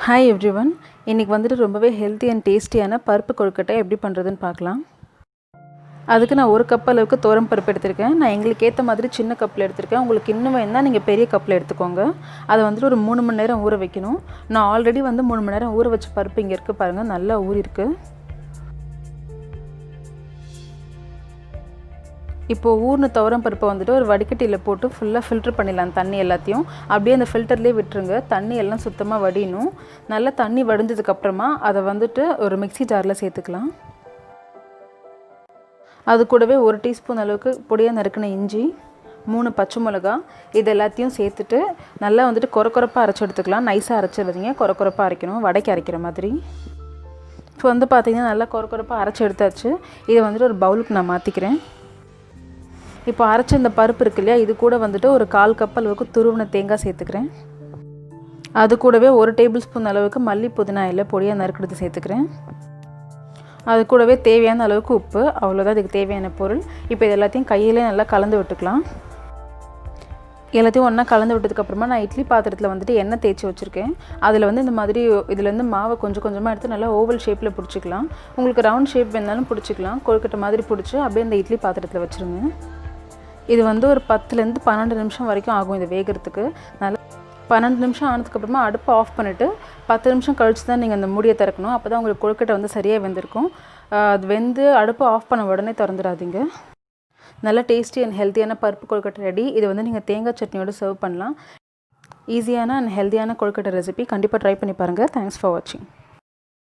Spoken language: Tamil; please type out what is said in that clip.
Hi everyone. இன்றைக்கி வந்துட்டு ரொம்பவே ஹெல்த்தி அண்ட் டேஸ்டியான பருப்பு கொழுக்கட்டை எப்படி பண்ணுறதுன்னு பார்க்கலாம். அதுக்கு நான் ஒரு கப் அளவுக்கு துவரம் பருப்பு எடுத்திருக்கேன். நான் எங்களுக்கு ஏற்ற மாதிரி சின்ன கப்பில் எடுத்திருக்கேன். உங்களுக்கு இன்னும் வேணுன்னா நீங்கள் பெரிய கப்பில் எடுத்துக்கோங்க. அதை வந்துட்டு ஒரு 3 மணி நேரம் ஊற வைக்கணும். நான் ஆல்ரெடி 3 மணி நேரம் ஊற வச்ச பருப்பு இங்கே இருக்குது பாருங்கள், நல்லா ஊறிருக்கு. இப்போது ஊறின துவரம் பருப்பை வந்துட்டு ஒரு வடிகட்டியில் போட்டு ஃபுல்லாக ஃபில்ட்ரு பண்ணிடலாம். தண்ணி எல்லாத்தையும் அப்படியே அந்த ஃபில்டர்லேயே விட்டுருங்க. தண்ணி எல்லாம் சுத்தமாக வடியணும். நல்லா தண்ணி வடிஞ்சதுக்கப்புறமா அதை வந்துட்டு ஒரு மிக்ஸி ஜாரில் சேர்த்துக்கலாம். அது கூடவே 1 டீஸ்பூன் அளவுக்கு பொடியாக நறுக்கின இஞ்சி, 3 பச்சை மிளகா, இது எல்லாத்தையும் சேர்த்துட்டு நல்லா வந்துட்டு கொரப்பாக அரைச்சி எடுத்துக்கலாம். நைஸாக அரைச்சிடாதீங்க, கொரப்பாக அரைக்கணும், வடைக்கு அரைக்கிற மாதிரி. இப்போ வந்து பார்த்திங்கன்னா நல்லா கொரப்பாக அரைச்சி எடுத்தாச்சு. இதை வந்துட்டு ஒரு பவுலுக்கு நான் மாற்றிக்கிறேன். இப்போ அரைச்ச இந்த பருப்பு இருக்கு இல்லையா, இது கூட வந்துட்டு ஒரு 1/4 கப் அளவுக்கு துருவின தேங்காய் சேர்த்துக்கிறேன். அது கூடவே 1 டேபிள் ஸ்பூன் அளவுக்கு மல்லி புதினா இலை பொடியாக நறுக்கிறது சேர்த்துக்கிறேன். அது கூடவே தேவையான அளவுக்கு உப்பு, அவ்வளோதான் இதுக்கு தேவையான பொருள். இப்போ இது எல்லாத்தையும் கையிலே நல்லா கலந்து விட்டுக்கலாம். எல்லாத்தையும் ஒன்றா கலந்து விட்டதுக்கப்புறமா நான் இட்லி பாத்திரத்தில் வந்துட்டு எண்ணெய் தேய்ச்சி வச்சுருக்கேன். அதில் வந்து இந்த மாதிரி இதுலேருந்து மாவை கொஞ்சம் கொஞ்சமாக எடுத்து நல்லா ஓவல் ஷேப்பில் பிடிச்சிக்கலாம். உங்களுக்கு ரவுண்ட் ஷேப் வேணாலும் பிடிச்சிக்கலாம். கொழுக்கட்டை மாதிரி பிடிச்சி அப்படியே இந்த இட்லி பாத்திரத்தில் வச்சுருங்க. இது வந்து ஒரு 10லேருந்து 12 நிமிஷம் வரைக்கும் ஆகும் இது வேகிறதுக்கு. நல்லா 12 நிமிஷம் ஆனதுக்கப்புறமா அடுப்பை ஆஃப் பண்ணிவிட்டு 10 நிமிஷம் கழித்து தான் நீங்கள் அந்த மூடியை திறக்கணும். அப்போ தான் உங்களுக்கு கொழுக்கட்டை வந்து சரியாக வெந்திருக்கும். அது வெந்து அடுப்பை ஆஃப் பண்ண உடனே திறந்துடாதீங்க. நல்லா டேஸ்டி அண்ட் ஹெல்த்தியான பருப்பு கொழுக்கட்டை ரெடி. இது வந்து நீங்கள் தேங்காய் சட்னியோடு சர்வ் பண்ணலாம். ஈஸியான அண்ட் ஹெல்த்தியான கொழுக்கட்டை ரெசிபி கண்டிப்பாக ட்ரை பண்ணி பாருங்கள். தேங்க்ஸ் ஃபார் வாட்சிங்.